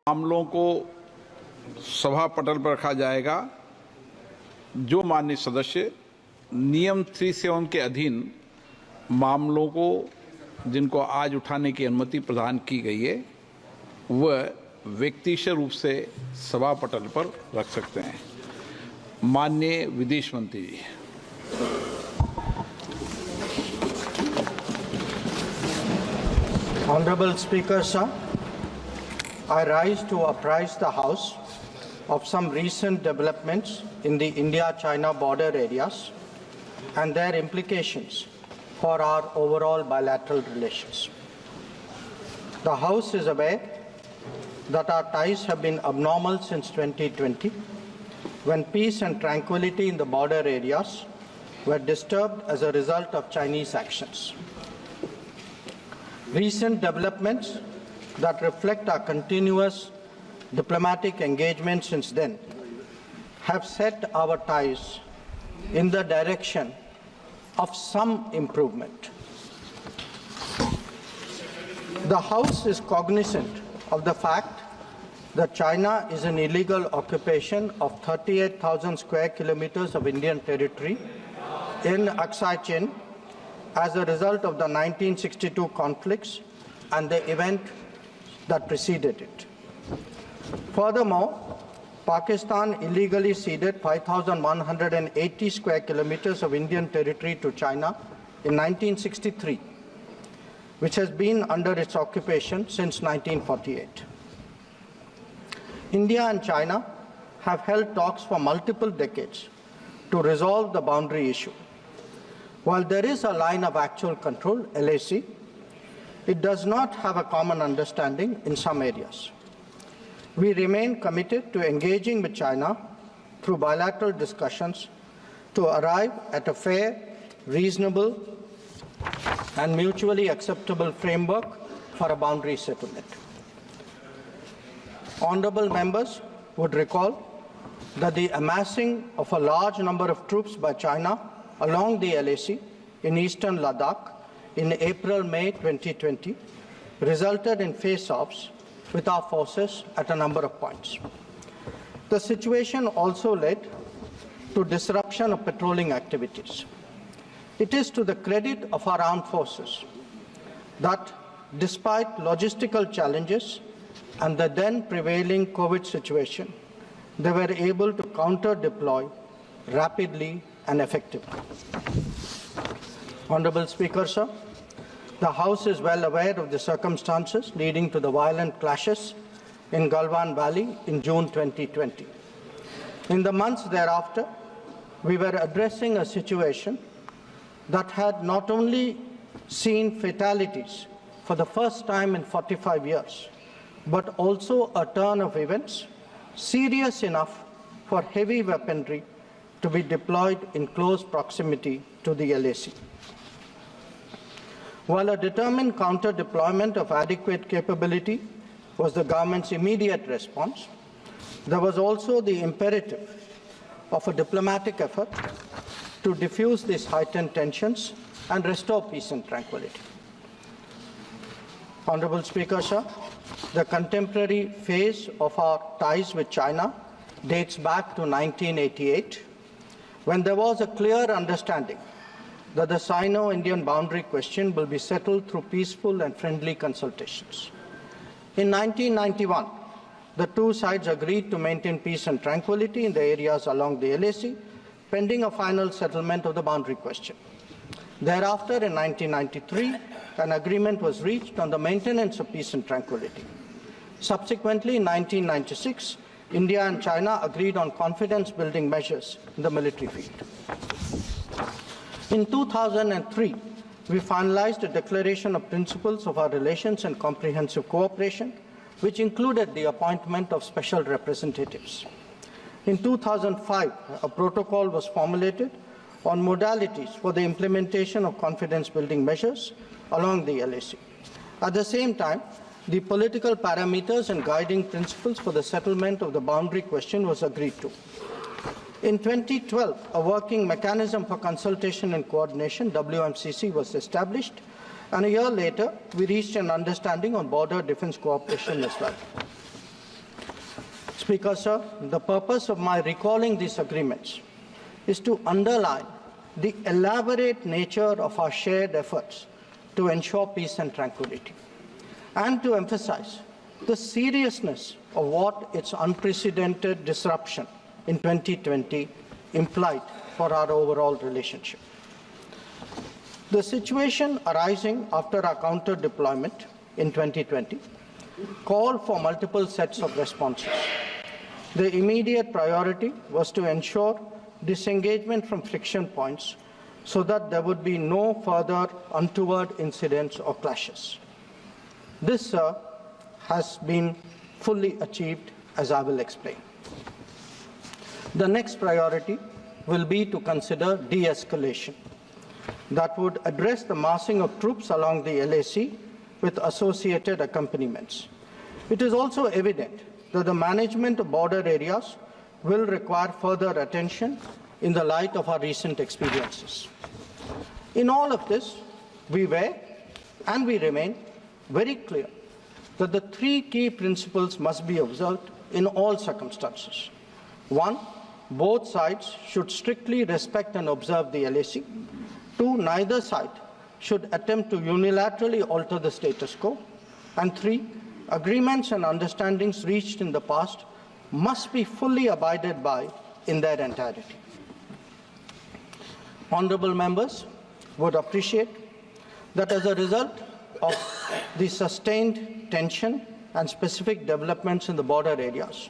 मामलों को सभा पटल पर रखा जाएगा। जो माननीय सदस्य नियम 37 के अधीन मामलों को जिनको आज उठाने की अनुमति प्रदान की गई है वह व्यक्तिगत रूप से सभा पटल पर रख सकते हैं। माननीय विदेश मंत्री जी। Honorable Speaker, sir, I rise to apprise the House of some recent developments in the India-China border areas and their implications for our overall bilateral relations. The House is aware that our ties have been abnormal since 2020, when peace and tranquility in the border areas were disturbed as a result of Chinese actions. Recent developments that reflect our continuous diplomatic engagement since then have set our ties in the direction of some improvement. The House is cognizant of the fact that China is an illegal occupation of 38,000 square kilometers of Indian territory in Aksai Chin as a result of the 1962 conflicts and the event that preceded it. Furthermore, Pakistan illegally ceded 5,180 square kilometers of Indian territory to China in 1963, which has been under its occupation since 1948. India and China have held talks for multiple decades to resolve the boundary issue. While there is a line of actual control, LAC, it does not have a common understanding in some areas. We remain committed to engaging with China through bilateral discussions to arrive at a fair, reasonable, and mutually acceptable framework for a boundary settlement. Honorable members would recall that the amassing of a large number of troops by China along the LAC in eastern Ladakh in April-May 2020 resulted in face-offs with our forces at a number of points. The situation also led to disruption of patrolling activities. It is to the credit of our armed forces that despite logistical challenges and the then prevailing COVID situation, they were able to counter-deploy rapidly and effectively. Honorable Speaker, sir, the House is well aware of the circumstances leading to the violent clashes in Galwan Valley in June 2020. In the months thereafter, we were addressing a situation that had not only seen fatalities for the first time in 45 years, but also a turn of events serious enough for heavy weaponry to be deployed in close proximity to the LAC. While a determined counter-deployment of adequate capability was the government's immediate response, there was also the imperative of a diplomatic effort to diffuse these heightened tensions and restore peace and tranquility. Honorable Speaker, sir, the contemporary phase of our ties with China dates back to 1988, when there was a clear understanding that the Sino-Indian boundary question will be settled through peaceful and friendly consultations. In 1991, the two sides agreed to maintain peace and tranquility in the areas along the LAC, pending a final settlement of the boundary question. Thereafter, in 1993, an agreement was reached on the maintenance of peace and tranquility. Subsequently, in 1996, India and China agreed on confidence-building measures in the military field. In 2003, we finalized a declaration of principles of our relations and comprehensive cooperation, which included the appointment of special representatives. In 2005, a protocol was formulated on modalities for the implementation of confidence-building measures along the LAC. At the same time, the political parameters and guiding principles for the settlement of the boundary question was agreed to. In 2012, a working mechanism for consultation and coordination, WMCC, was established, and a year later, we reached an understanding on border defense cooperation as well. Speaker, sir, the purpose of my recalling these agreements is to underline the elaborate nature of our shared efforts to ensure peace and tranquility, and to emphasize the seriousness of what its unprecedented disruption in 2020 implied for our overall relationship. The situation arising after our counter-deployment in 2020 called for multiple sets of responses. The immediate priority was to ensure disengagement from friction points so that there would be no further untoward incidents or clashes. This, sir, has been fully achieved, as I will explain. The next priority will be to consider de-escalation that would address the massing of troops along the LAC with associated accompaniments. It is also evident that the management of border areas will require further attention in the light of our recent experiences. In all of this, we were and we remain very clear that the three key principles must be observed in all circumstances. One, both sides should strictly respect and observe the LAC. Two, neither side should attempt to unilaterally alter the status quo. And three, agreements and understandings reached in the past must be fully abided by in their entirety. Honourable members would appreciate that as a result of the sustained tension and specific developments in the border areas,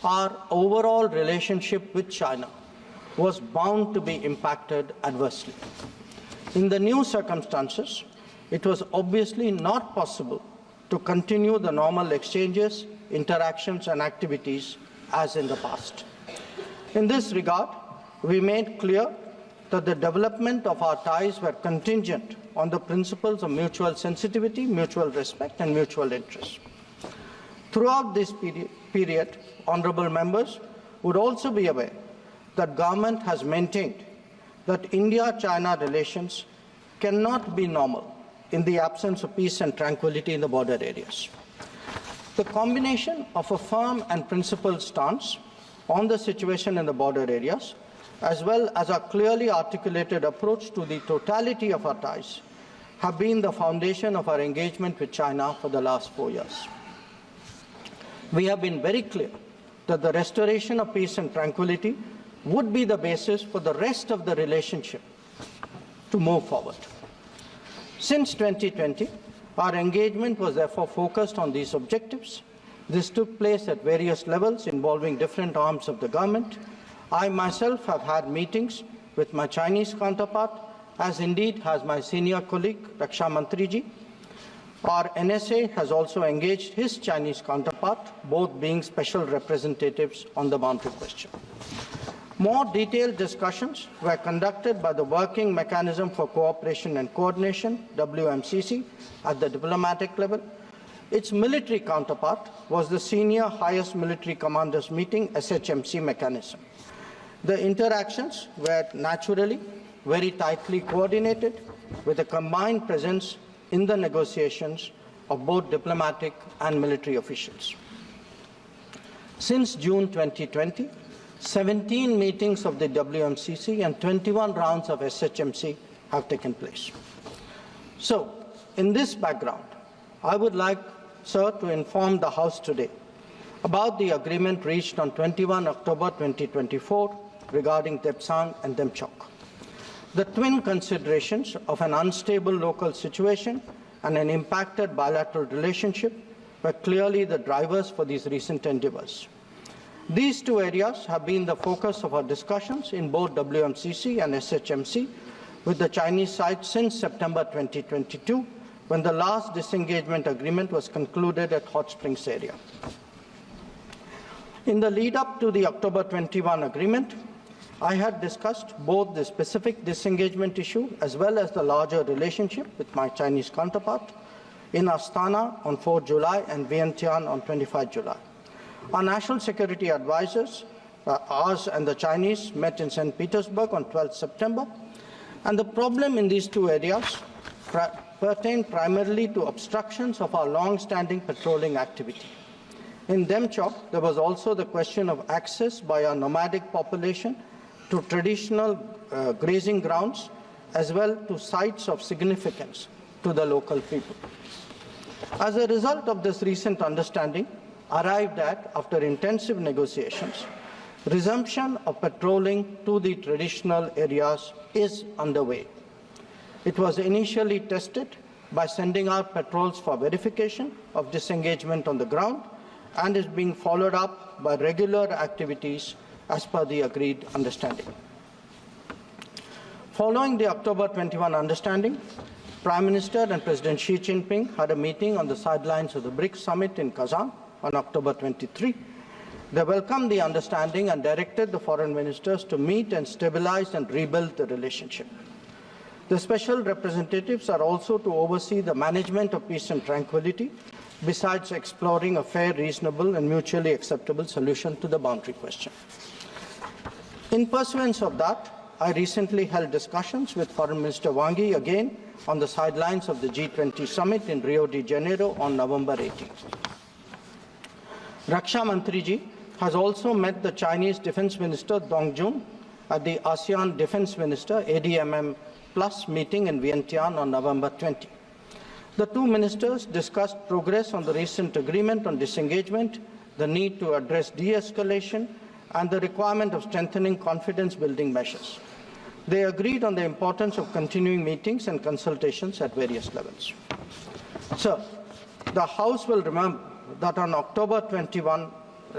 our overall relationship with China was bound to be impacted adversely. In the new circumstances, it was obviously not possible to continue the normal exchanges, interactions, and activities as in the past. In this regard, we made clear that the development of our ties were contingent on the principles of mutual sensitivity, mutual respect, and mutual interest. Throughout this period, honourable members would also be aware that government has maintained that India-China relations cannot be normal in the absence of peace and tranquility in the border areas. The combination of a firm and principled stance on the situation in the border areas, as well as a clearly articulated approach to the totality of our ties, have been the foundation of our engagement with China for the last 4 years. We have been very clear that the restoration of peace and tranquility would be the basis for the rest of the relationship to move forward. Since 2020, our engagement was therefore focused on these objectives. This took place at various levels involving different arms of the government. I myself have had meetings with my Chinese counterpart, as indeed has my senior colleague, Raksha Mantriji. Our NSA has also engaged his Chinese counterpart, both being special representatives on the boundary question. More detailed discussions were conducted by the Working Mechanism for Cooperation and Coordination, WMCC, at the diplomatic level. Its military counterpart was the Senior Highest Military Commanders Meeting, SHMC mechanism. The interactions were naturally very tightly coordinated with a combined presence in the negotiations of both diplomatic and military officials. Since June 2020, 17 meetings of the WMCC and 21 rounds of SHMC have taken place. So, in this background, I would like, sir, to inform the House today about the agreement reached on 21 October 2024 regarding Depsang and Demchok. The twin considerations of an unstable local situation and an impacted bilateral relationship were clearly the drivers for these recent endeavours. These two areas have been the focus of our discussions in both WMCC and SHMC with the Chinese side since September 2022, when the last disengagement agreement was concluded at Hot Springs area. In the lead-up to the October 21 agreement, I had discussed both the specific disengagement issue as well as the larger relationship with my Chinese counterpart in Astana on 4 July and Vientiane on 25 July. Our national security advisors, ours and the Chinese, met in St. Petersburg on 12 September, and the problem in these two areas pertained primarily to obstructions of our long-standing patrolling activity. In Demchok, there was also the question of access by a nomadic population to traditional grazing grounds, as well to sites of significance to the local people. As a result of this recent understanding, arrived at after intensive negotiations, resumption of patrolling to the traditional areas is underway. It was initially tested by sending out patrols for verification of disengagement on the ground and is being followed up by regular activities as per the agreed understanding. Following the October 21 understanding, Prime Minister and President Xi Jinping had a meeting on the sidelines of the BRICS summit in Kazan on October 23. They welcomed the understanding and directed the foreign ministers to meet and stabilize and rebuild the relationship. The special representatives are also to oversee the management of peace and tranquility, besides exploring a fair, reasonable, and mutually acceptable solution to the boundary question. In pursuance of that, I recently held discussions with Foreign Minister Wang Yi again on the sidelines of the G20 summit in Rio de Janeiro on November 18. Raksha Mantriji has also met the Chinese Defense Minister Dong Jun at the ASEAN Defense Minister ADMM Plus meeting in Vientiane on November 20. The two ministers discussed progress on the recent agreement on disengagement, the need to address de-escalation, and the requirement of strengthening confidence-building measures. They agreed on the importance of continuing meetings and consultations at various levels. Sir, the House will remember that on October 21,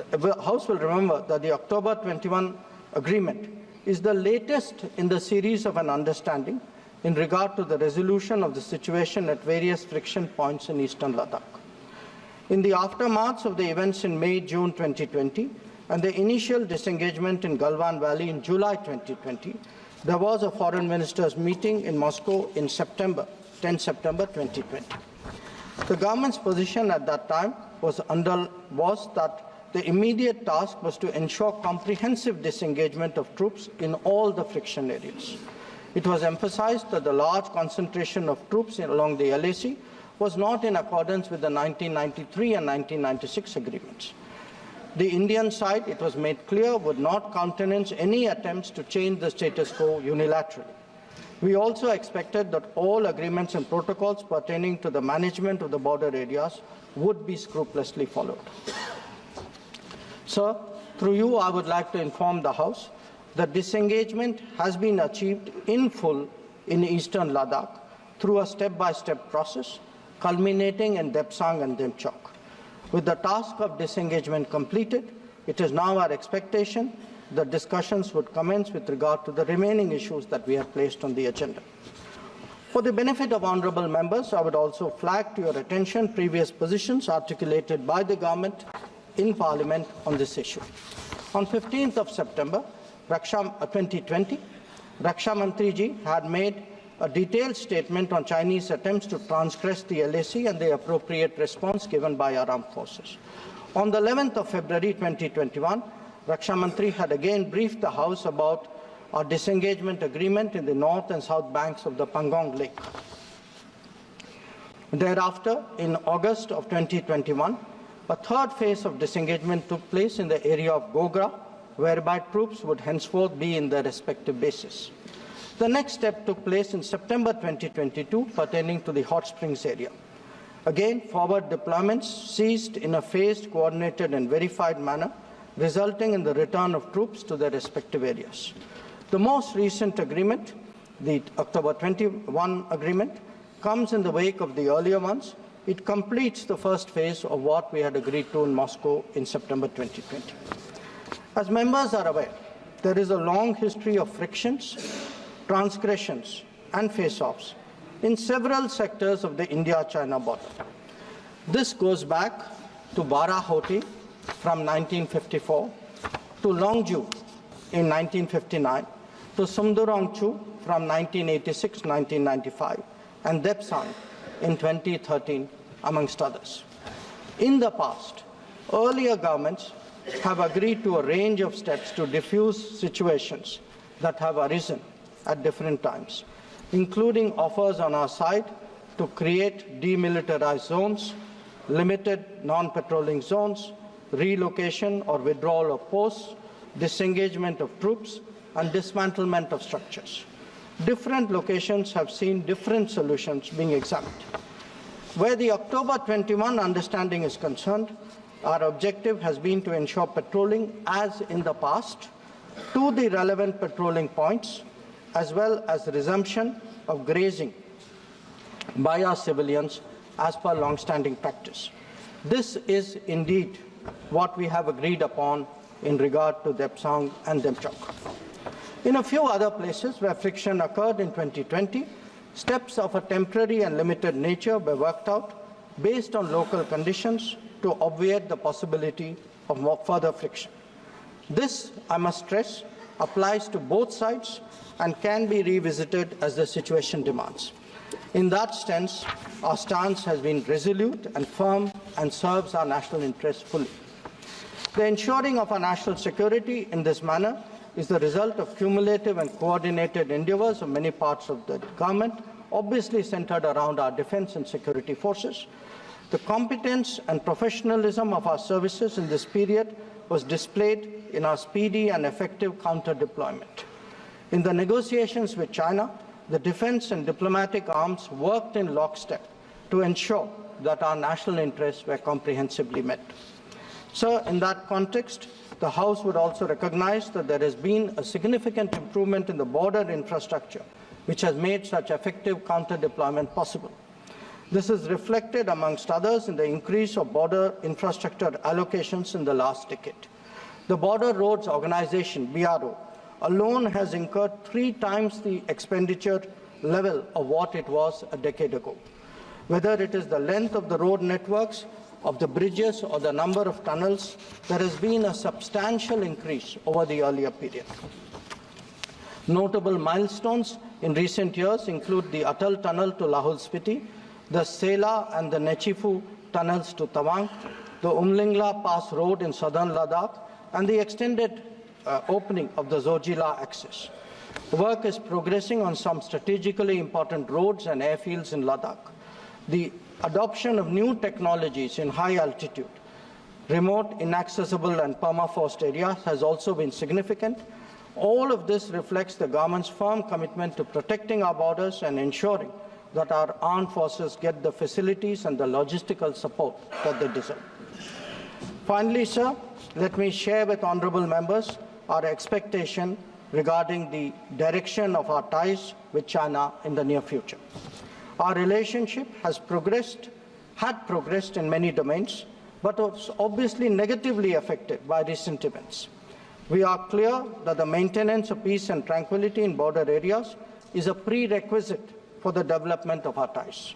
the October 21 agreement is the latest in the series of an understanding in regard to the resolution of the situation at various friction points in eastern Ladakh. In the aftermath of the events in May-June 2020 and the initial disengagement in Galwan Valley in July 2020, there was a foreign ministers meeting in Moscow in 10 September 2020. The government's position at that time was that the immediate task was to ensure comprehensive disengagement of troops in all the friction areas. It was emphasized that the large concentration of troops along the LAC was not in accordance with the 1993 and 1996 agreements. The Indian side, it was made clear, would not countenance any attempts to change the status quo unilaterally. We also expected that all agreements and protocols pertaining to the management of the border areas would be scrupulously followed. Sir, through you, I would like to inform the House that disengagement has been achieved in full in eastern Ladakh through a step-by-step process, culminating in Depsang and Demchok. With the task of disengagement completed, it is now our expectation that discussions would commence with regard to the remaining issues that we have placed on the agenda. For the benefit of honourable members, I would also flag to your attention previous positions articulated by the government in Parliament on this issue. On 15th of September 2020, Raksha Mantriji had made a detailed statement on Chinese attempts to transgress the LAC and the appropriate response given by our armed forces. On the 11th of February 2021, Raksha Mantri had again briefed the House about our disengagement agreement in the north and south banks of the Pangong Lake. Thereafter, in August of 2021, a third phase of disengagement took place in the area of Gogra, whereby troops would henceforth be in their respective bases. The next step took place in September 2022 pertaining to the Hot Springs area. Again, forward deployments ceased in a phased, coordinated and verified manner, resulting in the return of troops to their respective areas. The most recent agreement, the October 21 agreement, comes in the wake of the earlier ones. It completes the first phase of what we had agreed to in Moscow in September 2020. As members are aware, there is a long history of frictions, transgressions and face-offs in several sectors of the India-China border. This goes back to Barahoti from 1954, to Longju in 1959, to Sumdurongchu from 1986-1995, and Depsang in 2013, amongst others. In the past, earlier governments have agreed to a range of steps to diffuse situations that have arisen at different times, including offers on our side to create demilitarized zones, limited non-patrolling zones, relocation or withdrawal of posts, disengagement of troops, and dismantlement of structures. Different locations have seen different solutions being examined. Where the October 21 understanding is concerned, our objective has been to ensure patrolling as in the past to the relevant patrolling points, as well as the resumption of grazing by our civilians as per long-standing practice. This is indeed what we have agreed upon in regard to Depsang and Demchok. In a few other places where friction occurred in 2020, steps of a temporary and limited nature were worked out based on local conditions to obviate the possibility of more further friction. This, I must stress, applies to both sides and can be revisited as the situation demands. In that sense, our stance has been resolute and firm and serves our national interests fully. The ensuring of our national security in this manner is the result of cumulative and coordinated endeavours of many parts of the government, obviously centred around our defence and security forces. The competence and professionalism of our services in this period was displayed in our speedy and effective counter-deployment. In the negotiations with China, the defence and diplomatic arms worked in lockstep to ensure that our national interests were comprehensively met. Sir, in that context, the House would also recognise that there has been a significant improvement in the border infrastructure, which has made such effective counter-deployment possible. This is reflected, amongst others, in the increase of border infrastructure allocations in the last decade. The Border Roads Organisation, BRO, alone has incurred 3 times the expenditure level of what it was a decade ago. Whether it is the length of the road networks, of the bridges, or the number of tunnels, there has been a substantial increase over the earlier period. Notable milestones in recent years include the Atal Tunnel to Lahul Spiti, the Sela and the Nechifu tunnels to Tawang, the Umlingla Pass Road in southern Ladakh, and the extended opening of the Zojila axis. The work is progressing on some strategically important roads and airfields in Ladakh. The adoption of new technologies in high altitude, remote, inaccessible and permafrost areas has also been significant. All of this reflects the government's firm commitment to protecting our borders and ensuring that our armed forces get the facilities and the logistical support that they deserve. Finally, sir, let me share with honourable members our expectation regarding the direction of our ties with China in the near future. Our relationship had progressed in many domains, but was obviously negatively affected by recent events. We are clear that the maintenance of peace and tranquility in border areas is a prerequisite for the development of our ties.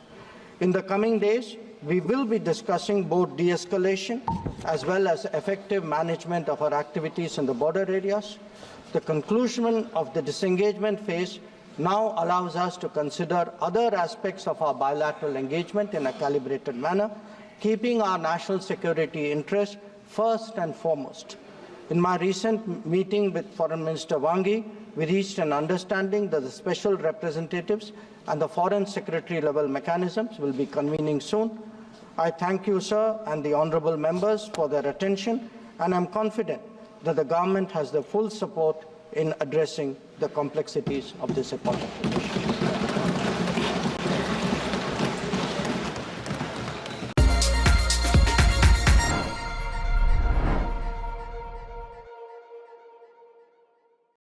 In the coming days, we will be discussing both de-escalation as well as effective management of our activities in the border areas. The conclusion of the disengagement phase now allows us to consider other aspects of our bilateral engagement in a calibrated manner, keeping our national security interests first and foremost. In my recent meeting with Foreign Minister Wang Yi, we reached an understanding that the special representatives and the Foreign Secretary level mechanisms will be convening soon. I thank you, sir, and the honourable members for their attention, and I am confident that the government has the full support in addressing the complexities of this important issue.